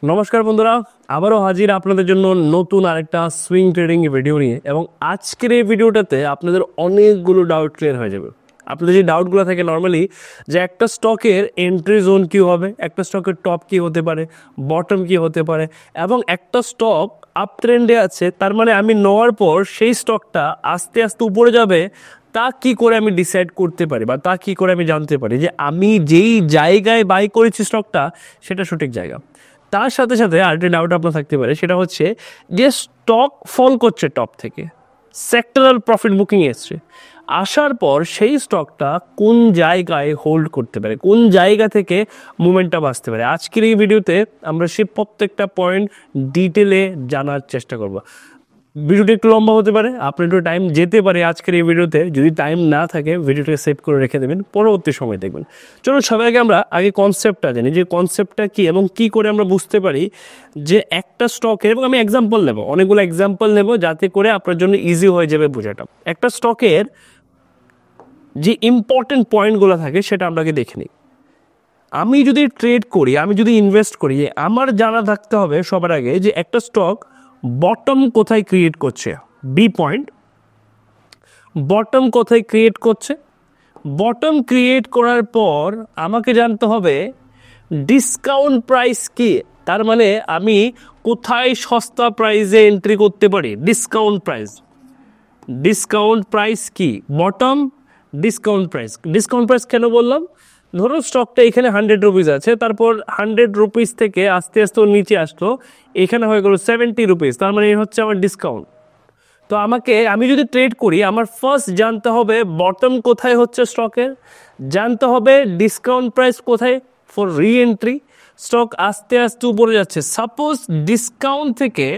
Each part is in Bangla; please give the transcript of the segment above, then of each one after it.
নমস্কার বন্ধুরা, আবারও হাজির আপনাদের জন্য নতুন আরেকটা সুইং ট্রেডিং ভিডিও নিয়ে। এবং আজকের এই ভিডিওটাতে আপনাদের অনেকগুলো ডাউট ক্লিয়ার হয়ে যাবে। আপনাদের যে ডাউটগুলো থাকে নর্মালি, যে একটা স্টকের এন্ট্রি জোন কী হবে, একটা স্টকের টপ কী হতে পারে, বটম কী হতে পারে, এবং একটা স্টক আপ ট্রেন্ডে আছে, তার মানে আমি নেওয়ার পর সেই স্টকটা আস্তে আস্তে উপরে যাবে, তা কি করে আমি ডিসাইড করতে পারি বা তা কি করে আমি জানতে পারি যে আমি যেই জায়গায় বাই করেছি স্টকটা সেটা সঠিক জায়গা। তার সাথে সাথে আরেকটা ডাউট আপনার থাকতে পারে, সেটা হচ্ছে যে স্টক ফল করছে টপ থেকে, সেক্টরাল প্রফিট বুকিং এসছে, আসার পর সেই স্টকটা কোন জায়গায় হোল্ড করতে পারে, কোন জায়গা থেকে মুভমেন্টটা আসতে পারে। আজকের এই ভিডিওতে আমরা সেই প্রত্যেকটা পয়েন্ট ডিটেলে জানার চেষ্টা করব। ভিডিওটি একটু লম্বা হতে পারে, আপনার একটু টাইম যেতে পারে আজকের এই ভিডিওতে। যদি টাইম না থাকে ভিডিওটাকে সেভ করে রেখে দেবেন, পরবর্তী সময় দেখবেন। চলুন সবাই আমরা আগে কনসেপ্টটা জানি, যে কনসেপ্টটা কী এবং কি করে আমরা বুঝতে পারি যে একটা স্টকের, এবং আমি এক্সাম্পল নেব, অনেকগুলো এক্সাম্পল নেব যাতে করে আপনার জন্য ইজি হয়ে যাবে বোঝাটা। একটা স্টকের যে ইম্পর্টেন্ট পয়েন্টগুলো থাকে সেটা আপনাকে দেখে নিই। আমি যদি ট্রেড করি, আমি যদি ইনভেস্ট করি, আমার জানা থাকতে হবে সবার আগে যে একটা স্টক বটম কোথায় ক্রিয়েট করছে, বি পয়েন্ট। বটম কোথায় ক্রিয়েট করছে, বটম ক্রিয়েট করার পর আমাকে জানতে হবে ডিসকাউন্ট প্রাইস কি, তার মানে আমি কোথায় সস্তা প্রাইসে এন্ট্রি করতে পারি। ডিসকাউন্ট প্রাইস, ডিসকাউন্ট প্রাইস কি, bottom discount price. Discount price কেন বললাম, ধরো স্টকটা এখানে 100 রুপিস আছে, তারপর 100 রুপিস থেকে আস্তে আস্তে নিচে আসলো, এখানে হয়ে গেল 70 রুপিস, তার মানে হচ্ছে আমার ডিসকাউন্ট। তো আমি যদি ট্রেড করি, আমার ফার্স্ট জানতে হবে বটম কোথায় হচ্ছে স্টকের, জানতে হবে ডিসকাউন্ট প্রাইস কোথায় ফর রি এন্ট্রি। স্টক আস্তে আস্তে উপরে যাচ্ছে, সাপোজ ডিসকাউন্ট থেকে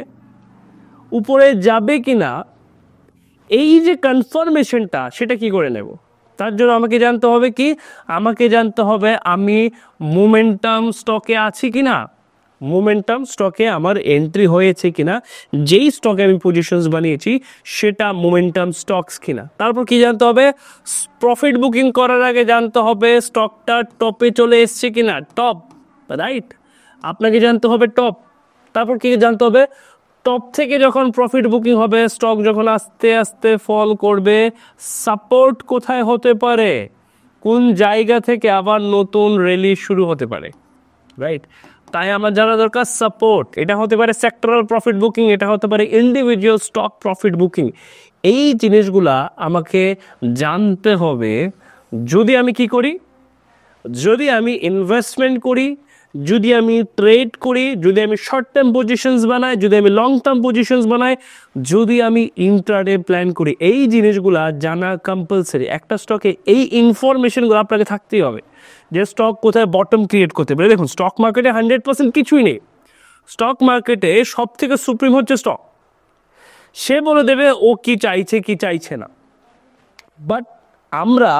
উপরে যাবে কিনা এই যে কনফার্মেশনটা, সেটা কি করে নেব। তার জন্য আমাকে জানতে হবে কি, আমাকে জানতে হবে আমি মোমেন্টাম স্টকে আছি কিনা, মোমেন্টাম স্টকে আমার এন্ট্রি হয়েছে কিনা, যেই স্টকে আমি পজিশনস বানিয়েছি সেটা মোমেন্টাম স্টকস কিনা। তারপর কি জানতে হবে, প্রফিট বুকিং করার আগে জানতে হবে স্টকটা টপে চলে এসছে কিনা, টপ, রাইট, আপনাকে জানতে হবে টপ। তারপর কি জানতে হবে, টপ থেকে যখন প্রফিট বুকিং হবে, স্টক যখন আস্তে আস্তে ফল করবে, সাপোর্ট কোথায় হতে পারে, কোন জায়গা থেকে আবার নতুন র্যালি শুরু হতে পারে, রাইট। তাই আমার জানা দরকার সাপোর্ট, এটা হতে পারে সেক্টরাল প্রফিট বুকিং, এটা হতে পারে ইন্ডিভিজুয়াল স্টক প্রফিট বুকিং। এই জিনিসগুলা আমাকে জানতে হবে। যদি আমি কি করি, যদি আমি ইনভেস্টমেন্ট করি, যদি আমি ট্রেড করি, যদি আমি শর্ট টার্ম পজিশনস বানাই, যদি আমি লং টার্ম পজিশনস বানাই, যদি আমি ইন্ট্রাডে প্ল্যান করি, এই জিনিসগুলা জানা কম্পালসারি। একটা স্টকে এই ইনফরমেশনগুলো আপনাকে থাকতেই হবে, যে স্টক কোথায় বটম ক্রিয়েট করতে পারে। দেখুন, স্টক মার্কেটে 100% কিছুই নেই। স্টক মার্কেটে সব থেকে সুপ্রিম হচ্ছে স্টক, সে বলে দেবে ও কি চাইছে কি চাইছে না। বাট আমরা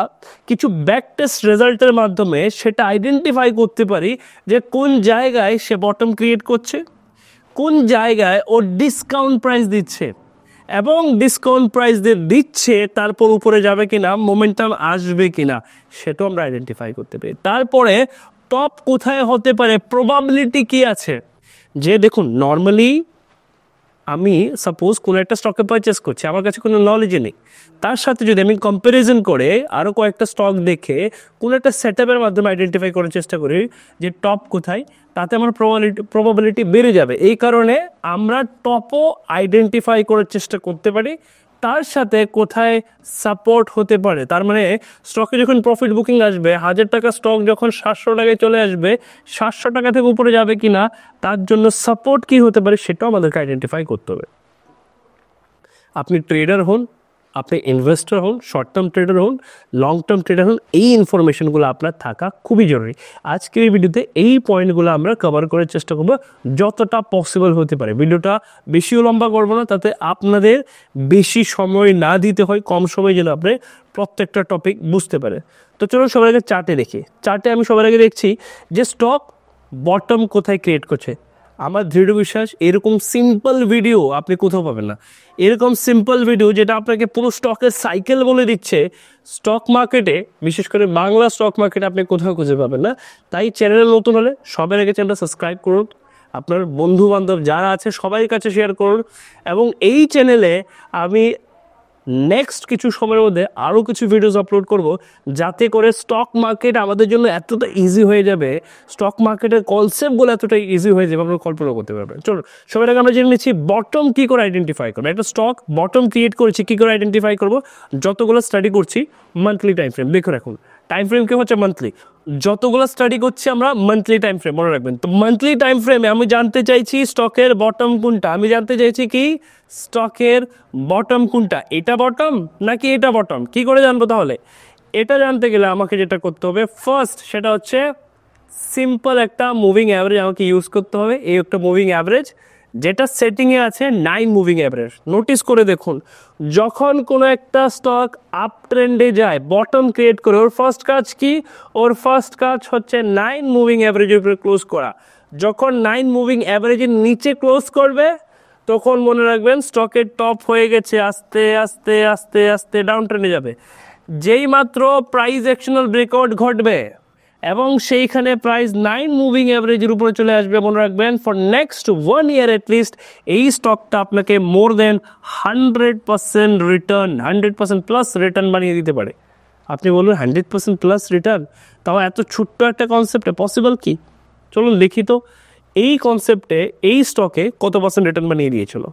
কিছু ব্যাক টেস্ট রেজাল্টের মাধ্যমে সেটা আইডেন্টিফাই করতে পারি যে কোন জায়গায় সে বটম ক্রিয়েট করছে, কোন জায়গায় ও ডিসকাউন্ট প্রাইস দিচ্ছে, এবং ডিসকাউন্ট প্রাইস দিয়ে দিচ্ছে তারপর উপরে যাবে কিনা, মোমেন্টাম আসবে কিনা, সেটাও আমরা আইডেন্টিফাই করতে পারি। তারপরে টপ কোথায় হতে পারে, প্রবাবিলিটি কি আছে। যে দেখুন, নর্মালি আমি সাপোজ কোনো একটা স্টকে পারচেস করছি, আমার কাছে কোনো নলেজই নেই, তার সাথে যদি আমি কম্প্যারিজন করে আরও কয়েকটা স্টক দেখে কোনো একটা সেট আপের মাধ্যমে আইডেন্টিফাই করার চেষ্টা করি যে টপ কোথায়, তাতে আমার প্রবাবিলিটি বেড়ে যাবে। এই কারণে আমরা টপও আইডেন্টিফাই করার চেষ্টা করতে পারি, তার সাথে কোথায় সাপোর্ট হতে পারে। তার মানে স্টকে যখন প্রফিট বুকিং আসবে, 1000 টাকা স্টক যখন 700 টাকায় চলে আসবে, 700 টাকা থেকে উপরে যাবে কিনা, তার জন্য সাপোর্ট কি হতে পারে সেটাও আমাদেরকে আইডেন্টিফাই করতে হবে। আপনি ট্রেডার হন, আপনি ইনভেস্টর হন, শর্ট টার্ম ট্রেডার হন, লং টার্ম ট্রেডার হন, এই ইনফরমেশনগুলো আপনার থাকা খুবই জরুরি। আজকের এই ভিডিওতে এই পয়েন্টগুলো আমরা কভার করার চেষ্টা করবো যতটা পসিবল হতে পারে। ভিডিওটা বেশিও লম্বা করবো না, তাতে আপনাদের বেশি সময় না দিতে হয়, কম সময় যেন আপনি প্রত্যেকটা টপিক বুঝতে পারে। তো চলো সবার আগে চার্টে দেখি। চার্টে আমি সবার আগে দেখছি যে স্টক বটম কোথায় ক্রিয়েট করছে। আমার দৃঢ় বিশ্বাস এরকম সিম্পল ভিডিও আপনি কোথাও পাবেন না। এরকম সিম্পল ভিডিও যেটা আপনাকে পুরো স্টকের সাইকেল বলে দিচ্ছে, স্টক মার্কেটে, বিশেষ করে বাংলা স্টক মার্কেটে আপনি কোথাও খুঁজে পাবেন না। তাই চ্যানেলে নতুন হলে সবার আগে চ্যানেলটা সাবস্ক্রাইব করুন, আপনার বন্ধু বান্ধব যারা আছে সবাই কাছে শেয়ার করুন। এবং এই চ্যানেলে আমি নেক্সট কিছু সময়ের মধ্যে আরও কিছু ভিডিওস আপলোড করব, যাতে করে স্টক মার্কেট আমাদের জন্য এতটা ইজি হয়ে যাবে, স্টক মার্কেটের কনসেপ্টগুলো এতটা ইজি হয়ে যাবে, আপনারা কল্পনা করতে পারবেন। চলো সবার আগে আমরা জেনে নিচ্ছি বটম কী করে আইডেন্টিফাই করবো। একটা স্টক বটম ক্রিয়েট করেছি, কী করে আইডেন্টিফাই করবো? যতগুলো স্টাডি করছি মান্থলি টাইম ফ্রেম, দেখুন এখন টাইম ফ্রেম কি হচ্ছে মান্থলি, যতগুলো স্টাডি করছি আমরা মান্থলি টাইম ফ্রেম, মনে রাখবেন। তো মান্থলি টাইম ফ্রেমে আমি জানতে চাইছি স্টকের বটম কোনটা, আমি জানতে চাইছি কি স্টকের বটম কোনটা, এটা বটম নাকি এটা বটম, কি করে জানবো? তাহলে এটা জানতে গেলে আমাকে যেটা করতে হবে ফার্স্ট, সেটা হচ্ছে সিম্পল একটা মুভিং অ্যাভারেজ আমাকে ইউজ করতে হবে। এই একটা মুভিং অ্যাভারেজ যেটা সেটিংয়ে আছে 9 মুভিং অ্যাভারেজ। নোটিস করে দেখুন, যখন কোনো একটা স্টক আপ ট্রেন্ডে যায়, বটম ক্রিয়েট করে, ওর ফার্স্ট কাজ কি? ওর ফার্স্ট কাজ হচ্ছে 9 মুভিং অ্যাভারেজের উপরে ক্লোজ করা। যখন 9 মুভিং অ্যাভারেজের নিচে ক্লোজ করবে, তখন মনে রাখবেন স্টকের টপ হয়ে গেছে, আস্তে আস্তে আস্তে আস্তে ডাউন ট্রেন্ডে যাবে। যেই মাত্র প্রাইস অ্যাকশনাল ব্রেকআউট ঘটবে এবং সেইখানে প্রাইস 9 মুভিং অ্যাভারেজের উপরে চলে আসবে, মনে রাখবেন ফর নেক্সট 1 ইয়ার অ্যাটলিস্ট এই স্টকটা আপনাকে মোর দেন 100% রিটার্ন, 100% প্লাস রিটার্ন বানিয়ে দিতে পারে। আপনি বলুন 100% প্লাস রিটার্ন, তাও এত ছোট্ট একটা কনসেপ্টে পসিবল কি? চলুন দেখি তো এই কনসেপ্টে এই স্টকে কত পার্সেন্ট রিটার্ন বানিয়ে দিয়েছিল।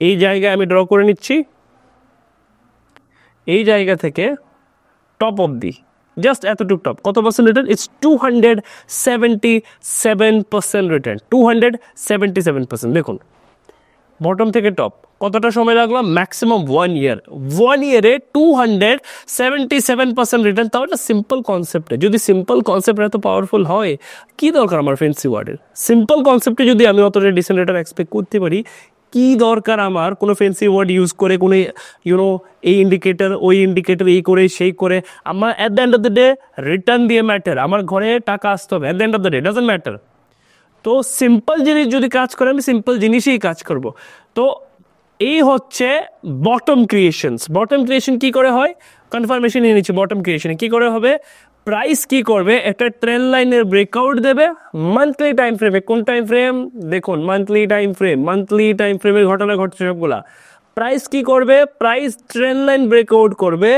এই জায়গায় আমি ড্র করে নিচ্ছি, এই জায়গা থেকে টপ অবধি জাস্ট এতটুকু টপ, কত পার্সেন্ট রিটার্ন? It's 277% return, 277%। দেখুন বটম থেকে টপ কতটা সময় লাগলো? ম্যাক্সিমাম 1 ইয়ার। 1 ইয়ারে 277% রিটার্ন, তাও একটা সিম্পল কনসেপ্টে। যদি সিম্পল কনসেপ্ট এত পাওয়ারফুল হয়, কী দরকার আমার ফ্যান্সি ওয়ার্ডের? সিম্পল কনসেপ্টে যদি আমি অতটা ডিসেন্ট রিটার্ন এক্সপেক্ট করতে পারি, কি দরকার আমার কোনো ফ্যান্সি ওয়ার্ড ইউজ করে, কোনো এই ইন্ডিকেটর ওই ইন্ডিকেটর, এই করে সেই করে? আমার at the end of the day return দিয়ে ম্যাটার, আমার ঘরে টাকা আসতে হবে at the end of the day, doesn't matter. তো সিম্পল জিনিস যদি কাজ করে, আমি সিম্পল জিনিসই কাজ করব। তো এই হচ্ছে বটম ক্রিয়েশনস। বটম ক্রিয়েশন কি করে হয়? কনফার্মেশন নিয়ে নিচ্ছে। বটম ক্রিয়েশনে কি করে হবে? প্রাইস কি করবে? একটা ট্রেন্ড লাইনের ব্রেকআউট দেবে মান্থলি টাইম ফ্রেমে। কোন টাইম ফ্রেম? দেখুন monthly time frame, monthly time ফ্রেমের ঘটনা ঘটছে সবগুলা। প্রাইস কি করবে? প্রাইস ট্রেন্ড লাইন ব্রেকআউট করবে,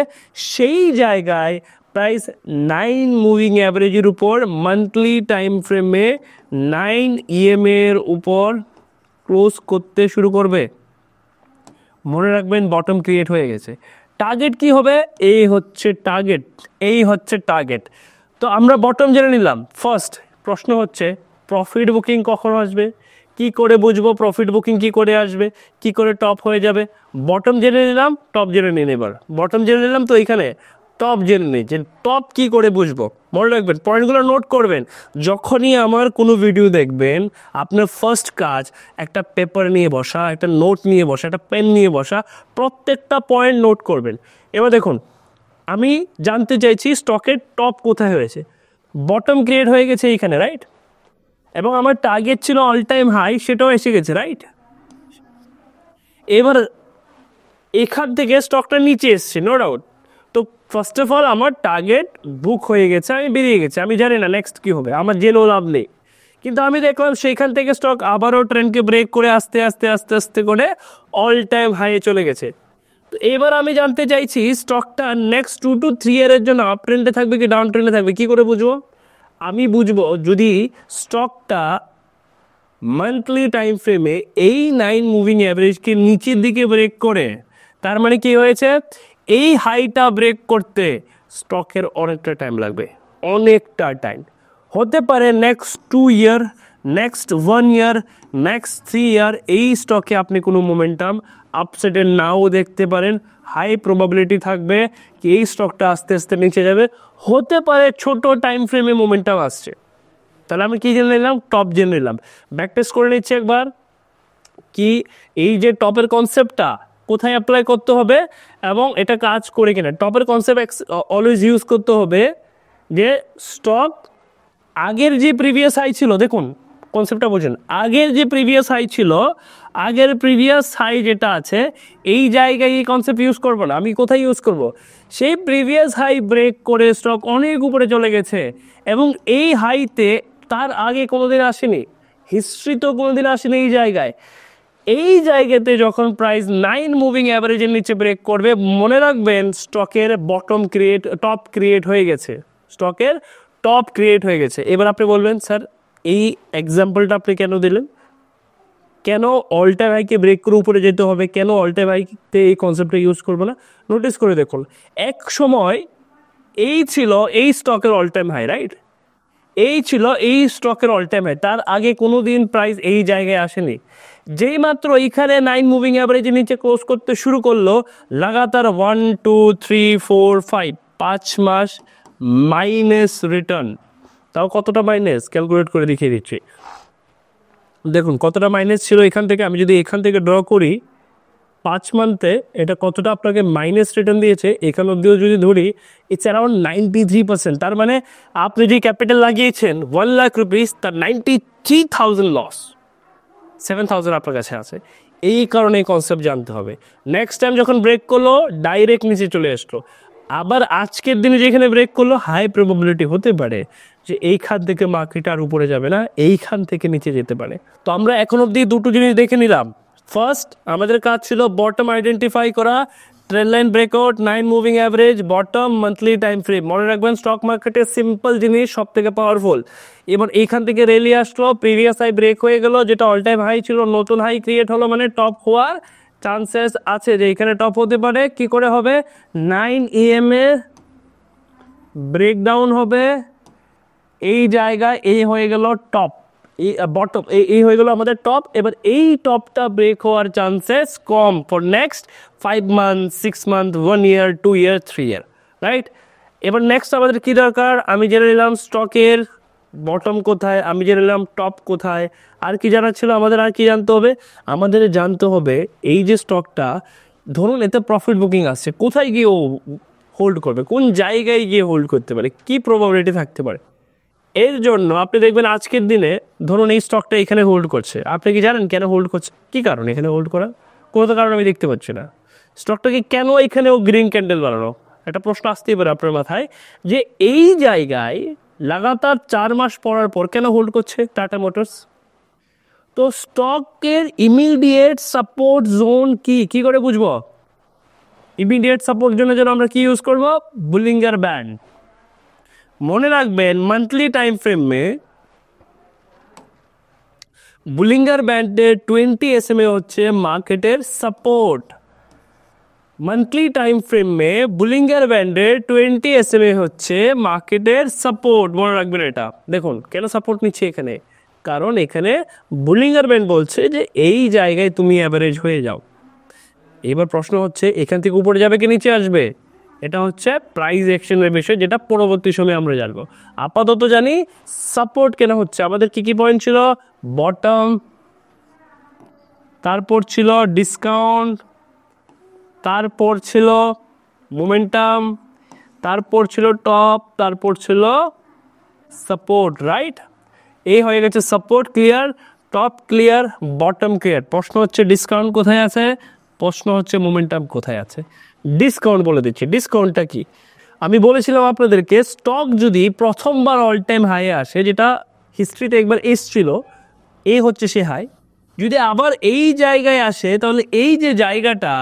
সেই জায়গায় প্রাইস 9 মুভিং অ্যাভারেজের উপর মান্থলি টাইম ফ্রেমে 9 এর উপর ক্লোজ করতে শুরু করবে। মনে রাখবেন বটম ক্রিয়েট হয়ে গেছে। টার্গেট কি হবে? এই হচ্ছে টার্গেট, এই হচ্ছে টার্গেট। তো আমরা বটম জেনে নিলাম। ফার্স্ট প্রশ্ন হচ্ছে প্রফিট বুকিং কখন আসবে? কি করে বুঝবো প্রফিট বুকিং কি করে আসবে, কি করে টপ হয়ে যাবে? বটম জেনে নিলাম, টপ জেনে নিন। এবার বটম জেনে নিলাম, তো এইখানে টপ জেনে নিই যে টপ কি করে বুঝবো। মনে রাখবেন, পয়েন্টগুলো নোট করবেন। যখনই আমার কোনো ভিডিও দেখবেন, আপনার ফার্স্ট কাজ একটা পেপার নিয়ে বসা, একটা নোট নিয়ে বসা, একটা পেন নিয়ে বসা, প্রত্যেকটা পয়েন্ট নোট করবেন। এবার দেখুন, আমি জানতে চাইছি স্টকের টপ কোথায় হয়েছে। বটম ক্রিয়েট হয়ে গেছে এইখানে, রাইট? এবং আমার টার্গেট ছিল অল টাইম হাই, সেটাও এসে গেছে, রাইট? এবার এখান থেকে স্টকটা নিচে এসছে, নো ডাউট। তো ফার্স্ট অফ অল আমার টার্গেট বুক হয়ে গেছে, আমি বেরিয়ে গেছি, আমি জানি না নেক্সট কী হবে, আমার জেনেও লাভ নেই। কিন্তু আমি দেখলাম সেইখান থেকে স্টক আবারও ট্রেন্ডকে ব্রেক করে আস্তে আস্তে আস্তে আস্তে করে অল টাইম হাইয়ে চলে গেছে। তো এবার আমি জানতে চাইছি স্টকটা নেক্সট 2 to 3 ইয়ারের জন্য আপ ট্রেন্ডে থাকবে কি ডাউন ট্রেন্ডে থাকবে, কী করে বুঝবো? আমি বুঝবো যদি স্টকটা মান্থলি টাইম ফ্রেমে এই 9 মুভিং অ্যাভারেজকে নিচের দিকে ব্রেক করে, তার মানে কি হয়েছে? এই হাইটা ব্রেক করতে স্টকের অনেকটা টাইম লাগবে, অনেকটা টাইম। হতে পারে নেক্সট 2 ইয়ার, নেক্সট 1 ইয়ার, নেক্সট 3 ইয়ার এই স্টকে আপনি কোনো মোমেন্টাম আপসাইডে নাও দেখতে পারেন। হাই প্রবাবিলিটি থাকবে কি এই স্টকটা আস্তে আস্তে নিচে যাবে। হতে পারে ছোট টাইম ফ্রেমে মোমেন্টাম আসছে। তাহলে আমি কী জেনে নিলাম? টপ জেনে নিলাম। ব্যাক টেস্ট করে নিচ্ছি একবার, কি এই যে টপের কনসেপ্টটা কোথায় অ্যাপ্লাই করতে হবে এবং এটা কাজ করে কিনা। টপের কনসেপ্ট অলওয়েজ ইউজ করতে হবে যে স্টক আগের যে প্রিভিয়াস হাই ছিল, দেখুন কনসেপ্টটা বোঝেন, আগের যে প্রিভিয়াস হাই ছিল, আগের প্রিভিয়াস হাই যেটা আছে এই জায়গায় এই কনসেপ্ট ইউজ করবো না। আমি কোথায় ইউজ করব? সেই প্রিভিয়াস হাই ব্রেক করে স্টক অনেক উপরে চলে গেছে এবং এই হাইতে তার আগে কোনোদিন আসেনি, হিস্ট্রি তো কোনোদিন আসেনি এই জায়গায়। এই জায়গাতে যখন প্রাইস 9 মুভিং অ্যাভারেজের নিচে ব্রেক করবে, মনে রাখবেন স্টকের টপ ক্রিয়েট হয়ে গেছে, স্টকের টপ ক্রিয়েট হয়ে গেছে। এবার আপনি বলবেন স্যার এই এক্সাম্পলটা আপনি কেন দিলেন, কেন অল টাইম হাইকে ব্রেক করে উপরে যেতে হবে, কেন অল টাইম হাইতে এই কনসেপ্টটা ইউজ করবো না? নোটিস করে দেখুন, এক সময় এই ছিল এই স্টকের অল টাইম হাই, রাইট? এই ছিল এই স্টকের অল টাইম হাই, তার আগে কোনো দিন প্রাইস এই জায়গায় আসেনি। যেই মাত্র এইখানে 9 মুভিং অ্যাভারেজের নিচে ক্লোজ করতে শুরু করলো, লাগাতার 1 2 3 4 5 5 মাস মাইনাস রিটার্ন। তাও কতটা মাইনাস ক্যালকুলেট করে দেখিয়ে দিচ্ছি, দেখুন কতটা মাইনাস ছিল এখান থেকে। আমি যদি এখান থেকে ড্র করি 5 মান্থে এটা কতটা আপনাকে মাইনাস রিটার্ন দিয়েছে, এখান অব্দিও যদি ধরি ইটস অ্যারাউন্ড 93%। তার মানে আপনি যে ক্যাপিটাল লাগিয়েছেন 1 লাখ রুপিস, তার 93,000 লস, 7,000 আপনার কাছে আছে। এই কারণে এই কনসেপ্ট জানতে হবে। নেক্সট টাইম যখন ব্রেক করলো ডাইরেক্ট নিচে চলে আসলো, আবার আজকের দিনে যেখানে ব্রেক করলো হাই প্রবাবিলিটি হতে পারে যে এইখান থেকে মার্কেট আর উপরে যাবে না, এইখান থেকে নিচে যেতে পারে। তো আমরা এখন অব্দি দুটো জিনিস দেখে নিলাম। ফার্স্ট আমাদের কাজ ছিল বটম আইডেন্টিফাই করা, trend line breakout, 9 moving average, bottom, monthly time frame. মনে রাখবেন স্টক মার্কেটের সিম্পল জিনিস সব থেকে পাওয়ারফুল। এবার এইখান থেকে রেলি আসলো, প্রিভিয়াস হাই ব্রেক হয়ে গেল, যেটা অল টাইম হাই ছিল, নতুন হাই ক্রিয়েট হলো, মানে টপ হওয়ার চান্সেস আছে যে এখানে টপ হতে পারে। কি করে হবে? 9 AM এ ব্রেকডাউন হবে, এই জায়গায় এই হয়ে গেল টপ, এই বটম, এই হয়ে গেল আমাদের টপ। এবার এই টপটা ব্রেক হওয়ার chances com for next 5 month, 6 month, 1 year, 2 year, 3 year, right? এবার নেক্সট আমাদের কি দরকার? আমি জেনে নিলাম স্টকের বটম কোথায়, আমি জেনে নিলাম টপ কোথায়, আর কি জানার ছিল আমাদের? আর কি জানতে হবে? আমাদের জানতে হবে এই যে স্টকটা ধরুন এতে প্রফিট বুকিং আসছে, কোথায় গিয়ে ও হোল্ড করবে, কোন জায়গায় গিয়ে হোল্ড করতে পারে, কি প্রবাবিলিটি থাকতে পারে। এর জন্য আপনি দেখবেন আজকের দিনে ধরুন এই স্টকটা এখানে হোল্ড করছে, আপনি কি জানেন কেন হোল্ড করছে? কি কারণ এখানে হোল্ড করা? কোনো তো কারণ আমি দেখতে পাচ্ছি না। স্টকটাকে কেন এখানেও গ্রিন ক্যান্ডেল বানানো? একটা প্রশ্ন আসতেই পারে আপনার মাথায় যে এই জায়গায় লাগাতার 4 মাস পড়ার পর কেন হোল্ড করছে টাটা মোটরস? তো স্টকের ইমিডিয়েট সাপোর্ট জোন কি, কি করে বুঝবো? ইমিডিয়েট সাপোর্ট জোনের জন্য আমরা কি ইউজ করব? Bollinger band. মনে রাখবেন মান্থলি টাইম ফ্রেমে বুলিঙ্গার ব্যান্ডের 20 SMA হচ্ছে মার্কেটের সাপোর্ট। মান্থলি টাইম ফ্রেমে বুলিঙ্গার ব্যান্ডের 20 SMA হচ্ছে মার্কেটের সাপোর্ট। মনে রাখবেন এটা। দেখুন কেন সাপোর্ট নিচ্ছে এখানে, কারণ এখানে বুলিঙ্গার ব্যান্ড বলছে যে এই জায়গায় তুমি অ্যাভারেজ হয়ে যাও। এবার প্রশ্ন হচ্ছে এখান থেকে উপরে যাবে কি নিচে আসবে? এটা হচ্ছে প্রাইস অ্যাকশনের বিষয়, যেটা পরবর্তী সময়ে আমরা জানবো। আপাতত জানি সাপোর্ট কেন হচ্ছে। আমাদের কি কি পয়েন্ট ছিল? বটম, তারপর ছিল ডিসকাউন্ট, তারপর ছিল মোমেন্টাম, তারপর ছিল টপ, তারপর ছিল সাপোর্ট, রাইট? এই হয়ে গেছে support clear, top clear, bottom clear. প্রশ্ন হচ্ছে ডিসকাউন্ট কোথায় আছে, প্রশ্ন হচ্ছে মোমেন্টাম কোথায় আছে। ডিসকাউন্ট বলে দিচ্ছি, ডিসকাউন্টটা কি? আমি বলেছিলাম আপনাদেরকে স্টক যদি প্রথমবার অল টাইম হাইয়ে আসে, যেটা হিস্ট্রিতে একবার এসছিল, এই হচ্ছে সে হাই, যদি আবার এই জায়গায় আসে তাহলে এই যে জায়গাটা,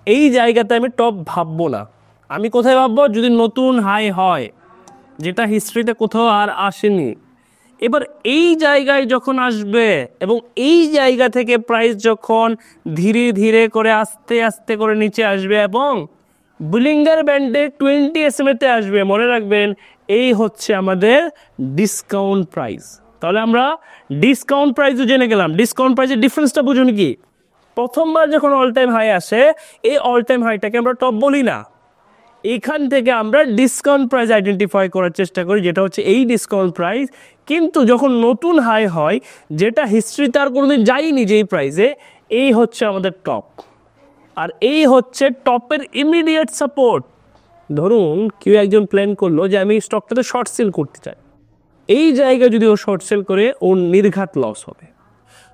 এই জায়গাতে আমি টপ ভাববো না। আমি কোথায় ভাববো? যদি নতুন হাই হয়, যেটা হিস্ট্রিতে কোথাও আর আসেনি। এবার এই জায়গায় যখন আসবে এবং এই জায়গা থেকে প্রাইস যখন ধীরে ধীরে করে আস্তে আস্তে করে নিচে আসবে এবং বুলিঙ্গার ব্যান্ডে 20 SMA-তে আসবে, মনে রাখবেন এই হচ্ছে আমাদের ডিসকাউন্ট প্রাইস। তাহলে আমরা ডিসকাউন্ট প্রাইসও জেনে গেলাম। ডিসকাউন্ট প্রাইসের ডিফারেন্সটা বুঝুন কি? প্রথমবার যখন অল টাইম হাই আসে, এই অল টাইম হাইটাকে আমরা টপ বলি না, এখান থেকে আমরা ডিসকাউন্ট প্রাইস আইডেন্টিফাই করার চেষ্টা করি, যেটা হচ্ছে এই ডিসকাউন্ট প্রাইস। কিন্তু যখন নতুন হাই হয়, যেটা হিস্ট্রিতে আর কোনোদিন যায়নি যেই প্রাইসে, এই হচ্ছে আমাদের টপ, আর এই হচ্ছে টপের ইমিডিয়েট সাপোর্ট। ধরুন কেউ একজন প্ল্যান করলো যে আমি স্টকটাতে শর্ট সেল করতে চাই, এই জায়গায় যদি ও শর্ট সেল করে ওর নির্ঘাত লস হবে।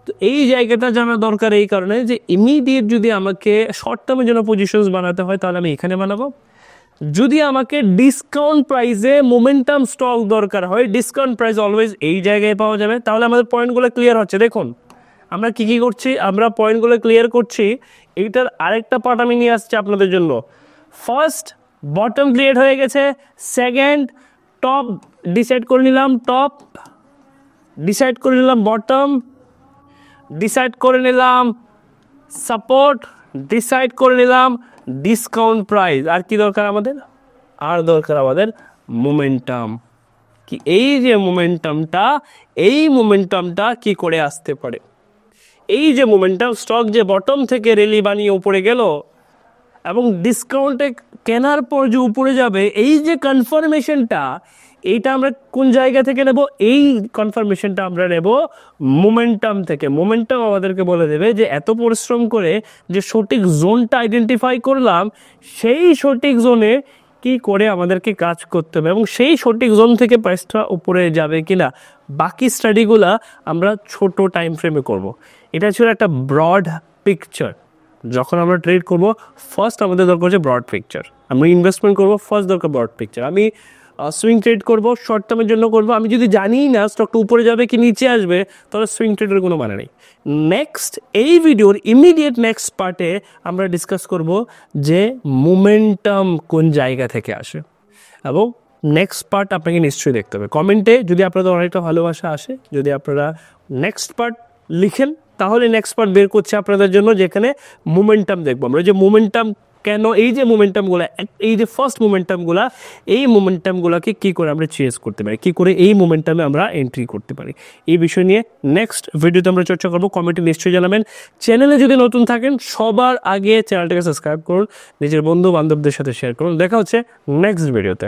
তো এই জায়গাটা জানা দরকার এই কারণে যে ইমিডিয়েট যদি আমাকে শর্ট টার্মের জন্য পজিশনস বানাতে হয় তাহলে আমি এখানে বানাবো, যদি আমাকে ডিসকাউন্ট প্রাইসে মোমেন্টাম স্টক দরকার হয়, ডিসকাউন্ট প্রাইস অলওয়েজ এই জায়গায় পাওয়া যাবে। তাহলে আমাদের পয়েন্টগুলো ক্লিয়ার হচ্ছে। দেখুন আমরা কি করছি, আমরা পয়েন্টগুলো ক্লিয়ার করছি। এইটার আরেকটা পার্ট আমি নিয়ে আসছি আপনাদের জন্য। ফার্স্ট বটম ক্লিয়ার হয়ে গেছে, সেকেন্ড টপ ডিসাইড করে নিলাম, টপ ডিসাইড করে নিলাম, বটম ডিসাইড করে নিলাম, সাপোর্ট ডিসাইড করে নিলাম, ডিসকাউন্ট প্রাইস। আর কি দরকার আমাদের? আর দরকার আমাদের মোমেন্টাম। কি এই যে মোমেন্টামটা, এই মোমেন্টামটা কি করে আসতে পারে? এই যে মোমেন্টাম, স্টক যে বটম থেকে র্যালি বানিয়ে উপরে গেল এবং ডিসকাউন্টে কেনার পর যে উপরে যাবে, এই যে কনফার্মেশনটা, এইটা আমরা কোন জায়গা থেকে নেব? এই কনফার্মেশনটা আমরা নেব মোমেন্টাম থেকে। মোমেন্টাম আমাদেরকে বলে দেবে যে এত পরিশ্রম করে যে সঠিক জোনটা আইডেন্টিফাই করলাম, সেই সঠিক জোনে কি করে আমাদেরকে কাজ করতে হবে এবং সেই সঠিক জোন থেকে প্রাইসটা উপরে যাবে কিনা, বাকি স্টাডিগুলা আমরা ছোট টাইম ফ্রেমে করব। এটা ছিল একটা ব্রড পিকচার। যখন আমরা ট্রেড করব, ফার্স্ট আমাদের দরকার হচ্ছে ব্রড পিকচার। আমরা ইনভেস্টমেন্ট করব, ফার্স্ট দরকার ব্রড পিকচার। আমি সুইং ট্রেড করব, শর্ট টার্মের জন্য করব। আমি যদি জানি না স্টকটা উপরে যাবে কি নিচে আসবে, তাহলে সুইং ট্রেডের কোনো মানে নেই। নেক্সট এই ভিডিওর ইমিডিয়েট নেক্সট পার্টে আমরা ডিসকাস করব যে মোমেন্টাম কোন জায়গা থেকে আসে, এবং নেক্সট পার্ট আপনাকে নিশ্চয়ই দেখতে হবে। কমেন্টে যদি আপনাদের অনেকটা ভালোবাসা আসে, যদি আপনারা নেক্সট পার্ট লিখেন, তাহলে নেক্সট পার্ট বের করছে আপনাদের জন্য, যেখানে মোমেন্টাম দেখবো আমরা। যে মোমেন্টাম কেন, এই যে মোমেন্টামগুলো, এই যে ফার্স্ট মোমেন্টামগুলো, এই মোমেন্টামগুলোকে কী করে আমরা চেস করতে পারি, কী করে এই মোমেন্টামে আমরা এন্ট্রি করতে পারি, এই বিষয় নিয়ে নেক্সট ভিডিওতে আমরা চর্চা করবো। কমেন্টে নিশ্চয়ই জানাবেন। চ্যানেলে যদি নতুন থাকেন, সবার আগে চ্যানেলটাকে সাবস্ক্রাইব করুন, নিজের বন্ধু বান্ধবদের সাথে শেয়ার করুন। দেখা হচ্ছে নেক্সট ভিডিওতে।